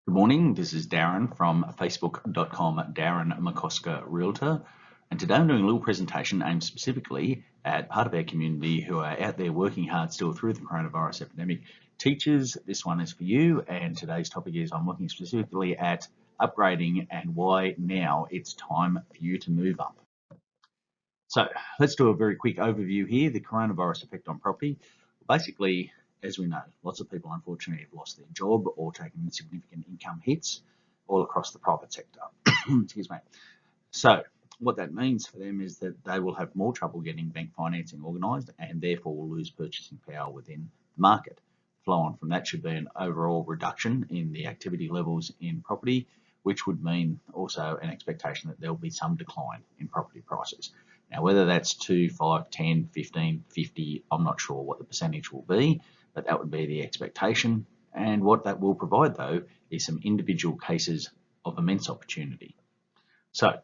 Good morning, this is Darren from facebook.com, Darren McCosker Realtor. And today I'm doing a little presentation aimed specifically at part of our community who are out there working hard still through the coronavirus epidemic. Teachers, this one is for you, and today's topic is I'm looking specifically at upgrading and why now it's time for you to move up. So let's do a very quick overview here, the coronavirus effect on property. Basically, as we know, lots of people unfortunately have lost their job or taken significant income hits all across the private sector. Excuse me. So what that means for them is that they will have more trouble getting bank financing organised and therefore will lose purchasing power within the market. Flow on from that should be an overall reduction in the activity levels in property, which would mean also an expectation that there will be some decline in property prices. Now, whether that's 2, 5, 10, 15, 50, I'm not sure what the percentage will be, but that would be the expectation. And what that will provide, though, is some individual cases of immense opportunity. So,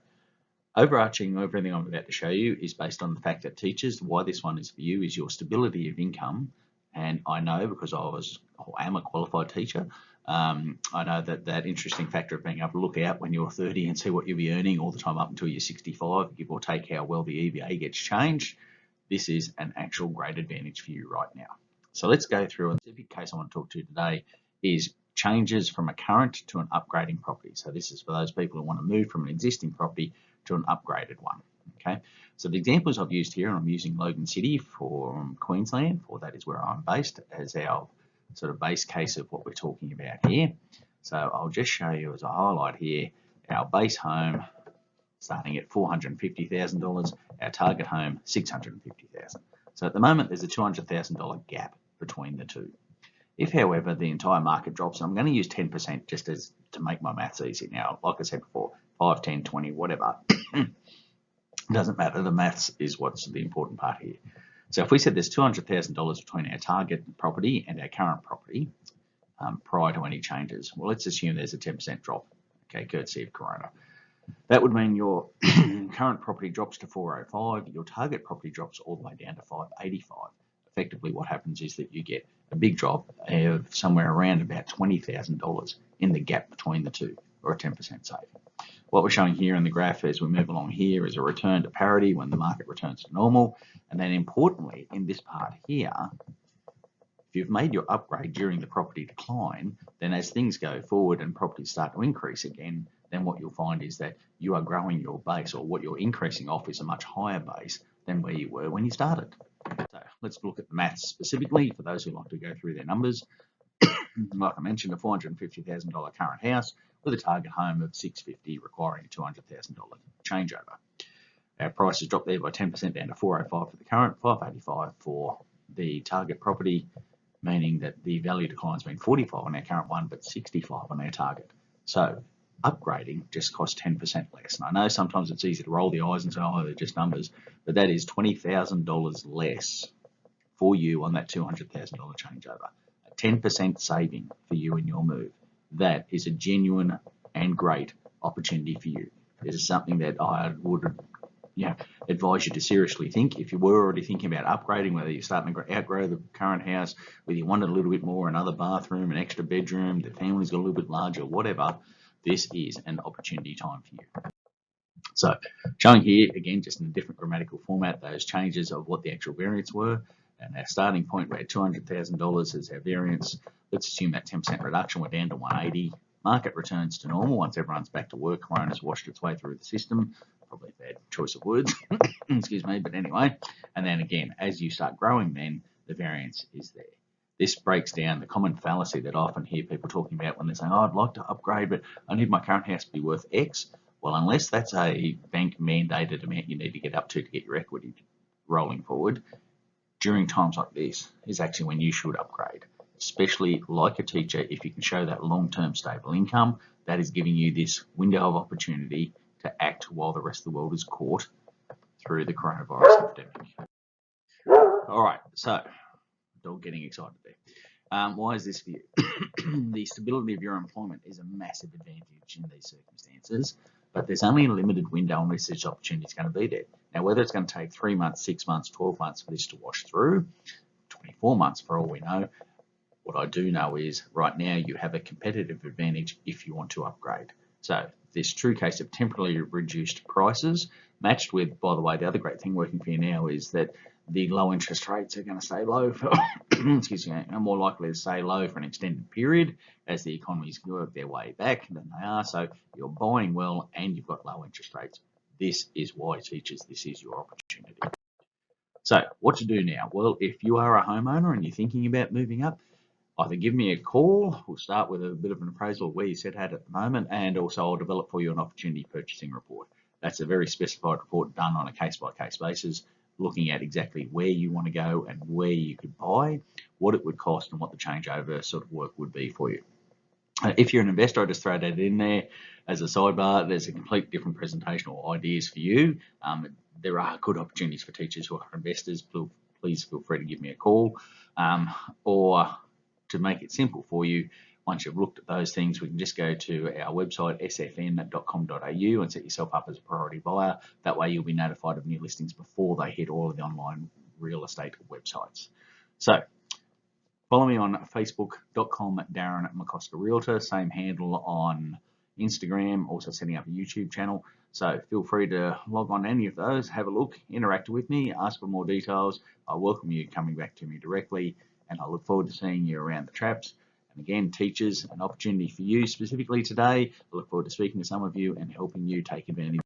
overarching everything I'm about to show you is based on the fact that teachers, why this one is for you is your stability of income. And I know because I am a qualified teacher, I know that interesting factor of being able to look out when you're 30 and see what you'll be earning all the time up until you're 65, give or take how well the EVA gets changed. This is an actual great advantage for you right now. So let's go through, and the specific case I want to talk to today is changes from a current to an upgrading property. So this is for those people who want to move from an existing property to an upgraded one. Okay, so the examples I've used here, and I'm using Logan City from Queensland, for that is where I'm based, as our sort of base case of what we're talking about here. So I'll just show you as a highlight here, our base home starting at $450,000, our target home $650,000. So at the moment there's a $200,000 gap between the two. If, however, the entire market drops, I'm going to use 10% just to make my maths easy. Now, like I said before, 5, 10, 20, whatever. Doesn't matter. The maths is what's the important part here. So if we said there's $200,000 between our target property and our current property prior to any changes, well, let's assume there's a 10% drop, okay, courtesy of Corona. That would mean your current property drops to 405, your target property drops all the way down to 585. Effectively, what happens is that you get a big drop of somewhere around about $20,000 in the gap between the two, or a 10% saving. What we're showing here in the graph as we move along here is a return to parity when the market returns to normal. And then importantly, in this part here, if you've made your upgrade during the property decline, then as things go forward and properties start to increase again, then what you'll find is that you are growing your base, or what you're increasing off is a much higher base than where you were when you started. So let's look at the maths specifically for those who like to go through their numbers. Like I mentioned, a $450,000 current house with a target home of $650,000 requiring a $200,000 changeover. Our prices dropped there by 10% down to $405 for the current, $585 for the target property, meaning that the value decline has been $45 on our current one, but $65 on our target. So upgrading just costs 10% less. And I know sometimes it's easy to roll the eyes and say, oh, they're just numbers, but that is $20,000 less for you on that $200,000 changeover. A 10% saving for you in your move. That is a genuine and great opportunity for you. This is something that I would advise you to seriously think. If you were already thinking about upgrading, whether you're starting to outgrow the current house, whether you wanted a little bit more, another bathroom, an extra bedroom, the family's got a little bit larger, whatever, this is an opportunity time for you. So showing here, again, just in a different grammatical format, those changes of what the actual variance were. And our starting point, we're at $200,000 as our variance. Let's assume that 10% reduction, we're down to 180. Market returns to normal once everyone's back to work. Corona's washed its way through the system. Probably a bad choice of words, excuse me, but anyway. And then again, as you start growing, then the variance is there. This breaks down the common fallacy that I often hear people talking about when they're saying, oh, I'd like to upgrade, but I need my current house to be worth X. Well, unless that's a bank mandated amount you need to get up to get your equity rolling forward, during times like this is actually when you should upgrade, especially like a teacher. If you can show that long-term stable income, that is giving you this window of opportunity to act while the rest of the world is caught through the coronavirus epidemic. All right, so dog getting excited there. Why is this for you? The stability of your employment is a massive advantage in these circumstances, but there's only a limited window in which this opportunity is going to be there. Now, whether it's going to take 3 months, 6 months, 12 months for this to wash through, 24 months for all we know, What I do know is right now you have a competitive advantage if you want to upgrade. So this true case of temporarily reduced prices matched with, by the way, the other great thing working for you now is that the low interest rates are going to stay low for, excuse me, are more likely to stay low for an extended period as the economies work their way back than they are. So you're buying well and you've got low interest rates. This is why, teachers, this is your opportunity. So what to do now? Well, if you are a homeowner and you're thinking about moving up, either give me a call. We'll start with a bit of an appraisal of where you sit at the moment, and also I'll develop for you an opportunity purchasing report. That's a very specified report done on a case-by-case basis, looking at exactly where you want to go and where you could buy, what it would cost, and what the changeover sort of work would be for you. If you're an investor, I just throw that in there as a sidebar. There's a complete different presentation or ideas for you. There are good opportunities for teachers who are investors. Please feel free to give me a call, or to make it simple for you, once you've looked at those things, we can just go to our website, sfn.com.au, and set yourself up as a priority buyer. That way you'll be notified of new listings before they hit all of the online real estate websites. So follow me on facebook.com, Darren McCosker Realtor, same handle on Instagram, also setting up a YouTube channel. So feel free to log on to any of those, have a look, interact with me, ask for more details. I welcome you coming back to me directly, and I look forward to seeing you around the traps. And again, teachers, an opportunity for you specifically today. I look forward to speaking to some of you and helping you take advantage